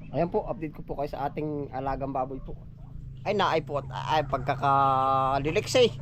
Ayan po, update ko po kayo sa ating alagang baboy po. Ay naay po at ay pagkakalilex eh.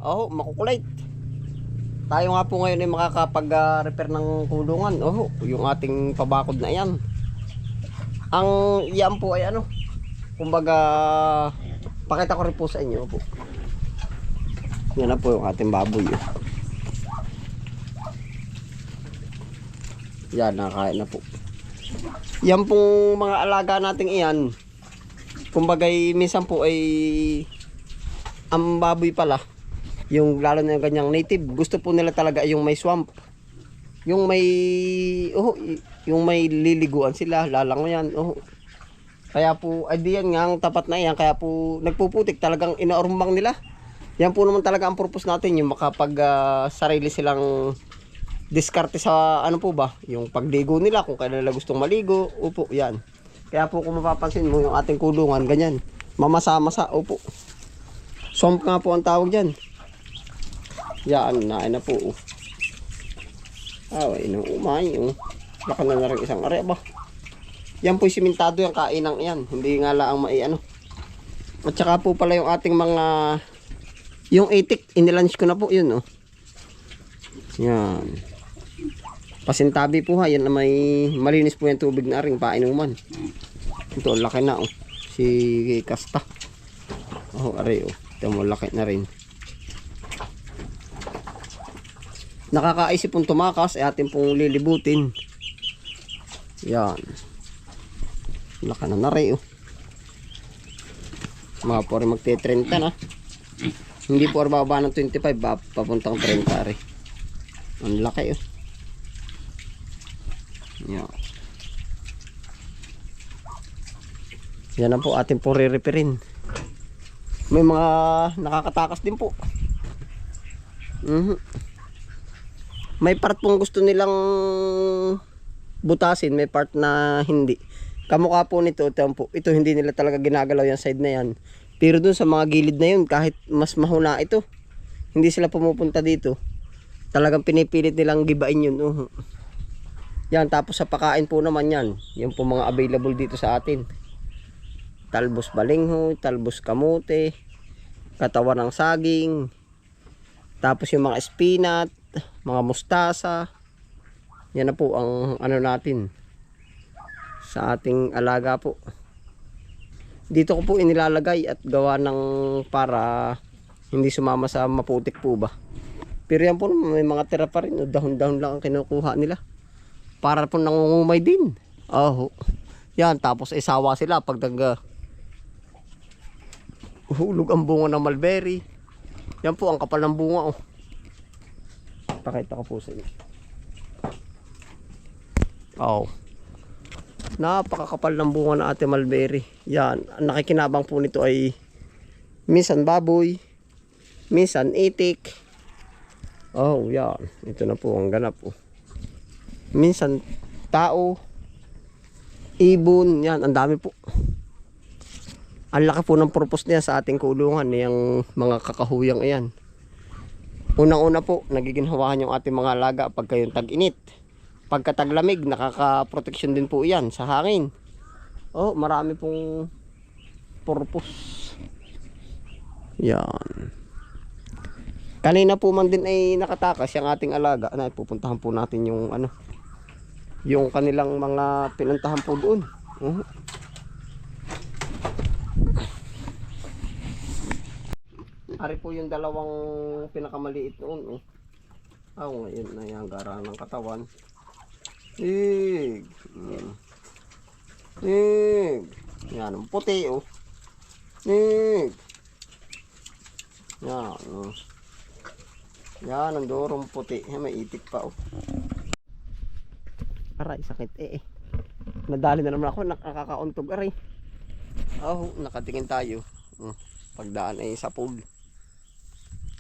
Oh, makukulit. Tayo nga po ngayon ay makakapag-repair ng kulungan. Oh, yung ating pabakod na yan. Ang yan po ay ano, kumbaga pakita ko rin po sa inyo po. Yan na po yung ating baboy. Oh. Yan, nakakain na po. Yan pong mga alaga nating iyan. Kumbaga minsan po ay ang baboy pala, yung lalo na yung ganyang native, gusto po nila talaga yung may swamp. Yung may yung may liliguan sila, lalangoyan. Kaya po ay diyan nga ang tapat na yan, kaya po nagpuputik talagang inaarumbang nila. Yan po naman talaga ang purpose natin, yung makapag sarili silang diskarte sa ano po ba, yung pagligo nila kung kailan nila gustong maligo. Opo, yan. Kaya po kung mapapansin mo yung ating kulungan, ganyan. Mamasa-masa, opo. Swamp nga po ang tawag dyan. Yan, nain na po. Ay, nang umay. Laka na rin isang are ba. Yan po simentado yung kainang yan. Hindi nga lang mai ano. At saka po pala yung ating mga yung itik, inilunch ko na po yun. Yan. Pasintabi po ha, yan na may malinis po yung tubig na ring painuman. Ito, laki na si Kasta. Aray ito mo, laki na rin. Nakakaisip pong tumakas, atin pong lilibutin. Yan. Laki na rin Mga po rin magte-30 na. Hindi po rin bababa ng 25, papuntang 30 rin. Ang laki Yan. Yan na po ating po re-repairin. May mga nakakatakas din po. May part pong gusto nilang butasin, may part na hindi. Kamukha po nito, ito hindi nila talaga ginagalaw yung side na yan. Pero dun sa mga gilid na yun, kahit mas mahuna ito, hindi sila pumupunta dito. Talagang pinipilit nilang gibain yun. Yan, tapos sa pakain po naman yan. Yan po mga available dito sa atin. Talbos balinghoy, talbos kamote, katawan ng saging. Tapos yung mga spinat, mga mustasa. Yan na po ang ano natin sa ating alaga po. Dito ko po inilalagay at gawa ng para hindi sumama sa maputik po ba. Pero yan po may mga tira pa rin. Dahon-dahon lang ang kinukuha nila. Para po nangungumay din. Yan, tapos isawa sila pag hulog ang bunga ng mulberry. Yan po ang kapal ng bunga Pakita ko po sa inyo. Napakakapal ng bunga ng ating mulberry. Yan, ang nakikinabang po nito ay minsan baboy, minsan itik. Yan. Ito na po ang ganap minsan tao, ibon, yan, ang dami po. Ang laki po ng purpose niya sa ating kulungan, yung mga kakahuyang iyan. Unang-una po, nagiginhawahan yung ating mga alaga pagka yung tag-init. Pagka taglamig, nakaka-protection din po iyan sa hangin. Marami pong purpose. Yan. Kanina po man din ay nakatakas yung ating alaga. Pupuntahan po natin yung yung kanilang mga pinuntahan po doon. Ari po yung dalawang pinakamaliit noon. Ngayon na yung gara ng katawan. Yan, ang puti Yan, Yan, ang dorong puti. May itik pa Aray, sakit Nadali na naman ako, nakakauntog aray. Nakatingin tayo. Pagdaan ay sa pool.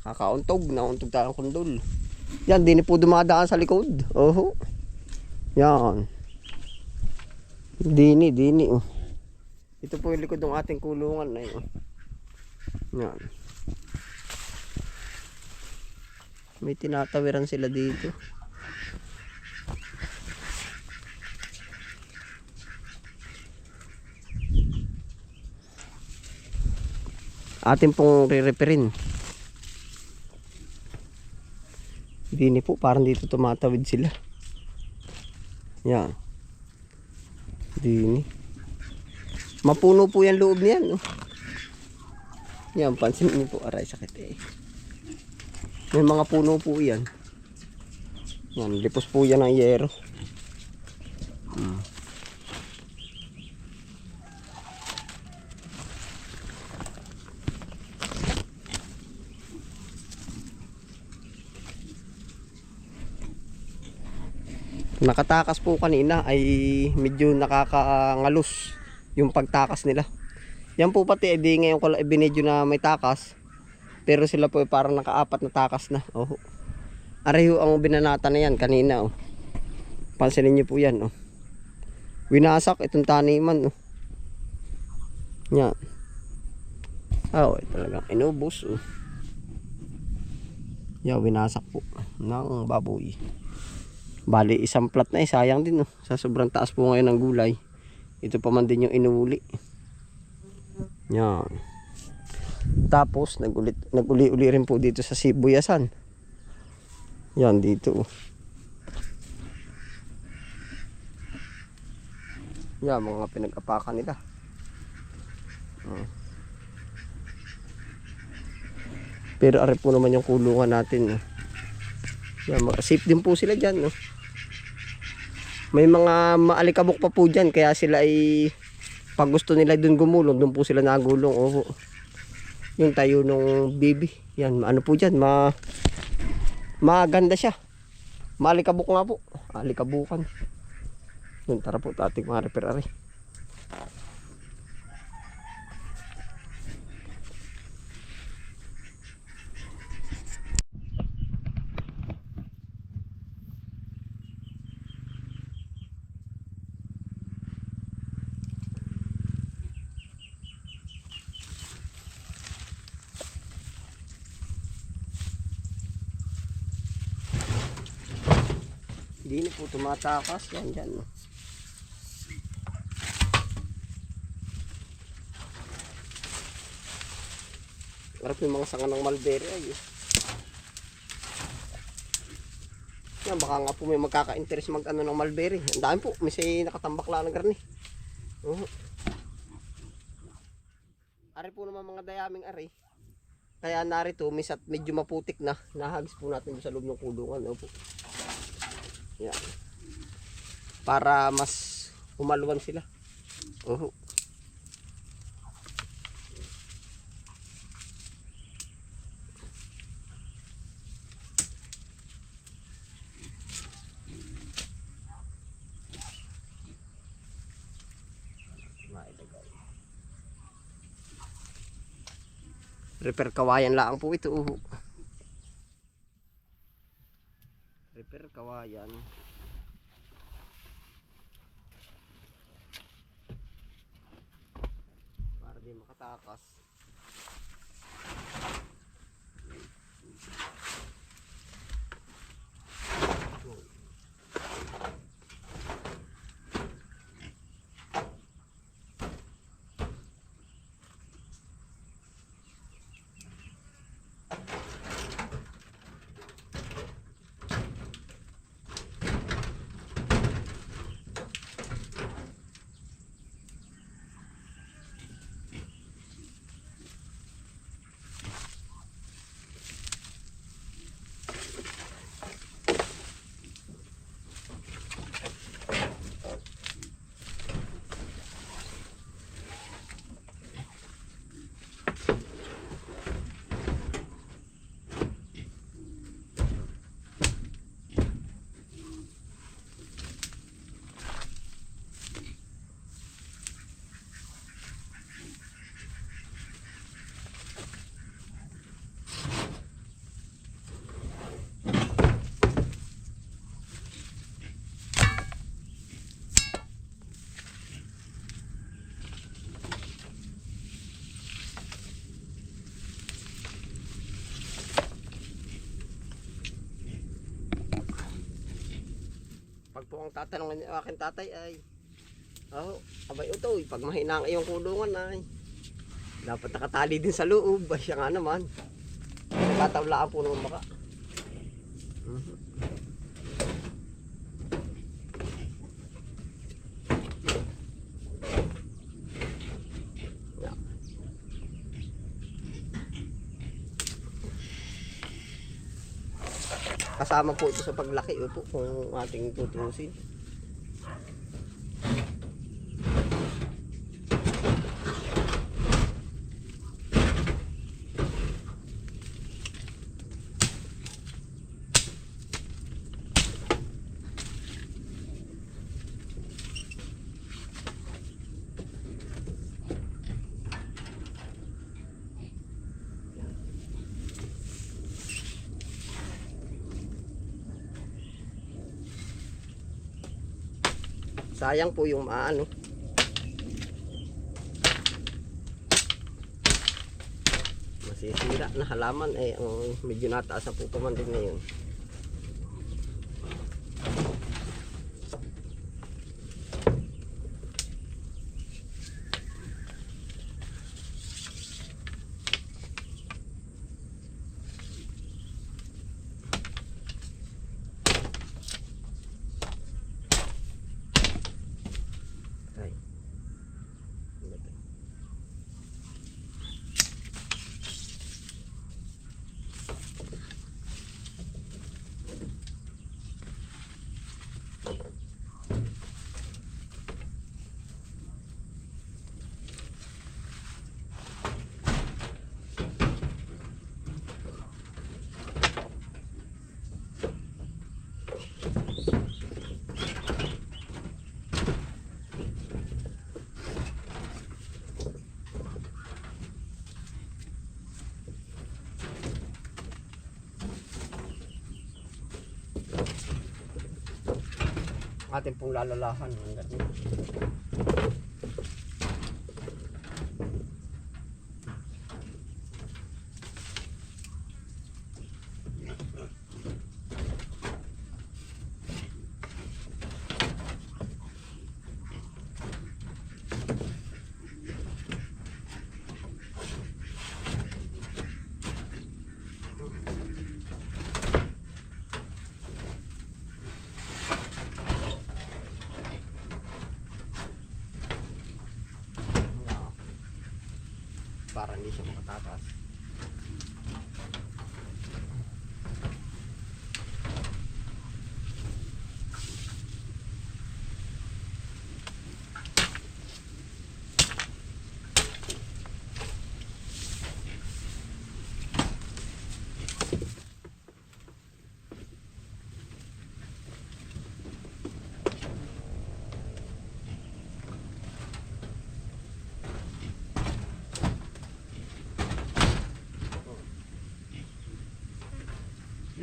Nakakauntog, nauntog tayo ng kundol. Yan, di po dumadaan sa likod. Yan. Dini. Ito po yung likod ng ating kulungan Yan. May tinatawiran sila dito. Atin pong re-referin. Dini po, parang dito tumatawid sila. Yan. Dini. Mapuno po yan loob niyan. Oh. Yan, pansin niyo po. Aray, sakit eh. May mga puno po yan. Yan, lipos po yan ng yero. Nakatakas po kanina ay medyo nakakangalos yung pagtakas nila. Yan po pati edi ngayon ko lang ibinidyo na may takas. Pero sila po parang nakaapat na takas na. Oh. Areho ang binanata na yan kanina. Oh. Pansinin niyo po yan. Oh. Winasak itong taniman. Oh. Yan. Oh, talagang inubos. Oh. Yan, winasak po ng baboy. Bali isang plat na sayang din. Oh. Sa sobrang taas po ngayon ng gulay. Ito pa man din yung inuuli. Yan. Tapos nag-uli rin po dito sa sibuyasan. Yan dito. Yan mga pinag-apakan nila. Pero ari po naman yung kulungan natin. Yan, safe din po sila dyan. May mga maalikabok pa po dyan. Kaya sila ay pag gusto nila dun gumulong, dun po sila nagulong. Oh. Yung tayo nung baby. Yan, ano po dyan, maganda siya. Maalikabok nga po. Alikabukan. Yun, tara po, tating mga repair. Hindi na po tumatakas. Yan dyan. Marap yung mga sanga ng mulberry ay. Yan, baka nga po may magkaka-interest mag-ano ng mulberry. Ang dami po. May say nakatambak lang ng garni. Ari po naman mga dayaming ari. Kaya narito, medyo maputik na. Nahagis po natin sa loob ng kulungan. Opo. Yan. Para mas umaluwan sila. Repair kawayan lang po ito. Repair kawayan. Para di makatakas. Pag po ang tatanungin ng aking tatay ay, abay utoy, pag mahina ang iyong kulungan ay, Dapat nakatali din sa loob. Ay, siya nga naman. Nagkataulaan po naman baka. Kasama po ito sa paglaki po kung ating tutusin. Sayang po yung ano. Masisira na halaman eh ang medyo nataas na po pamandin ngayon. Atin pong lalalahan hanggang para hindi siya makatakas.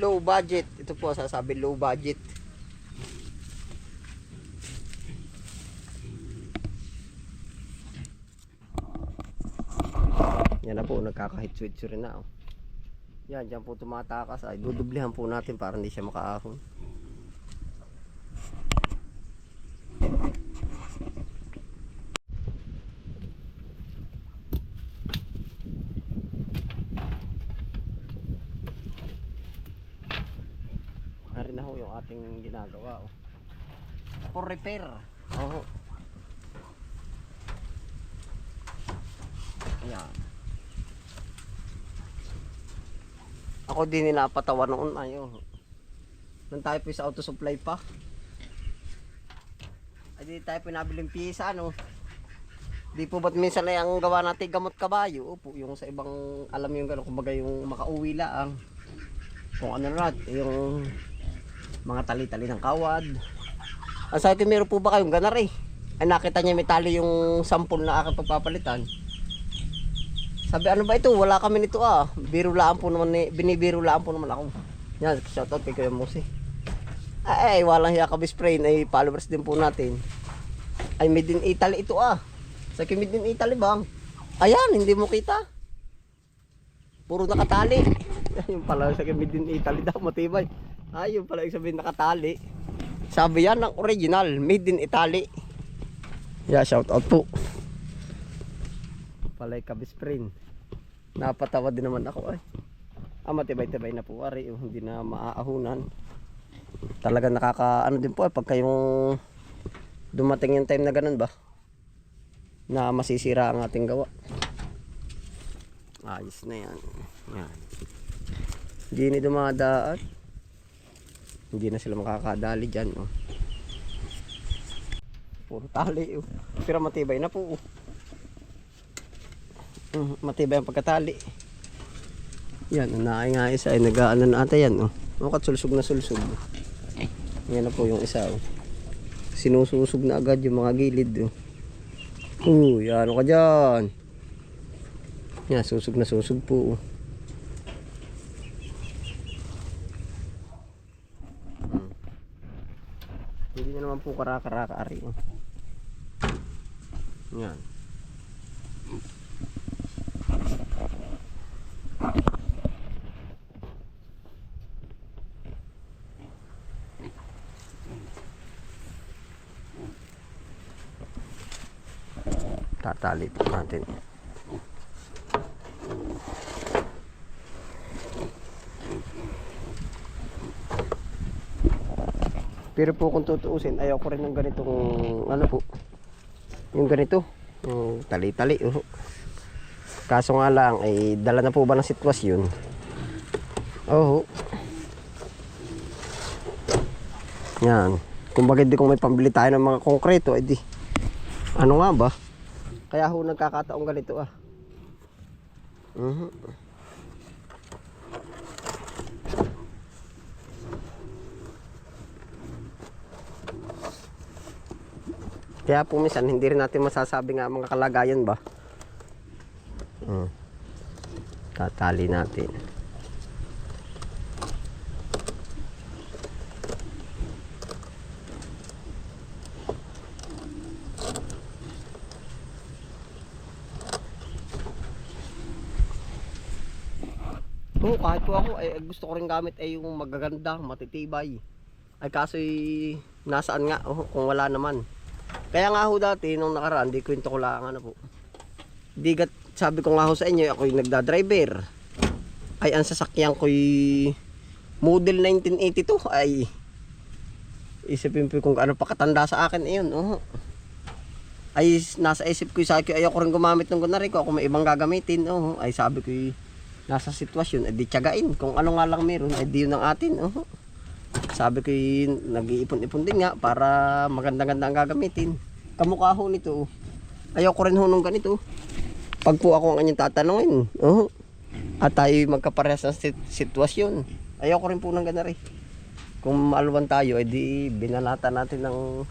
Low budget. Ito po sasabi low budget. Yan na po, nagkakahit-switch rin na. Oh. Yan, dyan po tumatakas. Ay, dudublihan po natin para hindi siya makaahon. Rin na ho yung ating ginagawa. Oh. For repair. Oh. Yan. Ako din ninapatawa noon. Ayun. Nung tayo po sa auto supply pa. Ay di tayo pinabiling piyesa ano. Di po ba't minsan ay ang gawa natin gamot kabayo. Opo, yung sa ibang alam yung gano'n. Kumbaga yung makauwi lang. Kung ano na yung mga tali-tali ng kawad. Ang sabi ko, meron po ba kayong ganar eh? Ay nakita niya may tali yung sampol na aking pagpapalitan. Sabi, ano ba ito? Wala kami nito ah. Biro laan po naman eh. Binibiro laan po naman ako. Yan, shoutout kay Kuya Musi. Ay, walang hiya ka-spray ay followers din po natin. Ay, made in Italy ito ah. Sabi, made in Italy bang? Ayan, hindi mo kita. Puro nakatali. Yung pala sa made in Italy daw, matibay. Ay, yung pala yung sabihin nakatali. Sabi yan ng original, made in Italy. Yeah, shout out po. Palay kabisprin. Napatawa din naman ako ay. Matibay-tibay na po ari, hindi na maaahunan. Talaga nakaka ano din po ay pagka yung dumating yung time na ganun ba na masisira ang ating gawa. Ayos na yan. Yan. Hindi ni dumadaan. Hindi na sila makakadali dyan. Oh. Puro tali. Oh. Pero matibay na po. Oh. Matibay ang pagkatali. Yan. Naay-ngayos ay nag-ano na ata yan. Oh. Sulsog na sulsog. Yan na po yung isa. Oh. Sinususog na agad yung mga gilid. Oh. Yan ano ka dyan. Yan. Susog na susog po. Oh. Hindi na naman po karaka-raka ari. Yan. Tatali po natin. Pero po kung tutuusin, ayaw ko rin ng ganitong ano po. Yung ganito, yung tali-tali. Kaso nga lang ay dala na po ba ng sitwasyon? Oh. Yan. Kumbaga di kung may pambili tayo ng mga konkreto, edi ano nga ba? Kaya ho nagkakataong ganito ah. Kaya po minsan hindi rin natin masasabi nga mga kalagayan ba. Tatali natin. Kahit po ako ay gusto ko rin gamit ay yung magaganda, matitibay. Ay kaso nasaan nga kung wala naman. Kaya nga ho dati nung nakaraan, di kwento ko lang ano po. Sabi ko nga ho sa inyo, ako'y nagda-driver. Ay ang sasakyan ko'y model 1982 ay isipin po kung ano pa katanda sa akin ayun. Ay nasa isip ko sa akin, ayoko rin gumamit ng kunwari ko, ako may ibang gagamitin. Ay sabi ko nasa sitwasyon, di tiyagain. Kung ano nga lang meron, ay di yun ang atin. Sabi ko nag-iipon-ipon din nga para maganda-ganda ang gagamitin. Kamukha ho nito. Ayaw ko rin ho nung ganito. Pag po ako ang kanyang tatanungin. At tayo magkaparehas ng sitwasyon. Ayaw ko rin po ng gana rin. Kung maaluan tayo, ay di binalata natin ng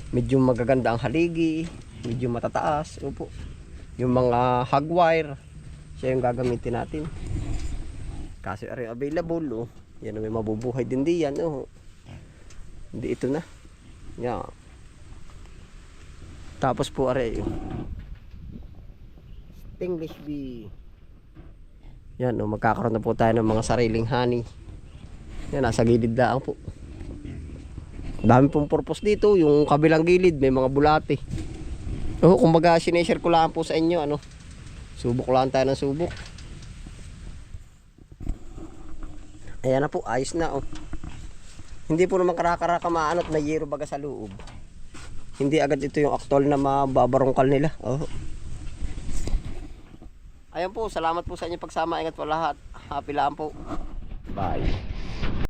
medyo magaganda ang haligi. Medyo matataas. Opo. Yung mga hog wire. Siya yung gagamitin natin. Kasi are available. Yan may mabubuhay din diyan. Hindi ito na. Yan. Tapos po are English bee. Yan magkakaroon na po tayo ng mga sariling honey. Yan nasa gilid lang po. Dami pong purpose dito. Yung kabilang gilid may mga bulate. Kumbaga sineshare ko lang po sa inyo subok lang tayo ng subok. Ayan na po, ayos na Hindi po naman karaka-raka maanot na yero baga sa loob. Hindi agad ito yung actual na mababarongkal nila. Ayan po, salamat po sa inyong pagsama. Ingat po lahat. Happy lang po. Bye.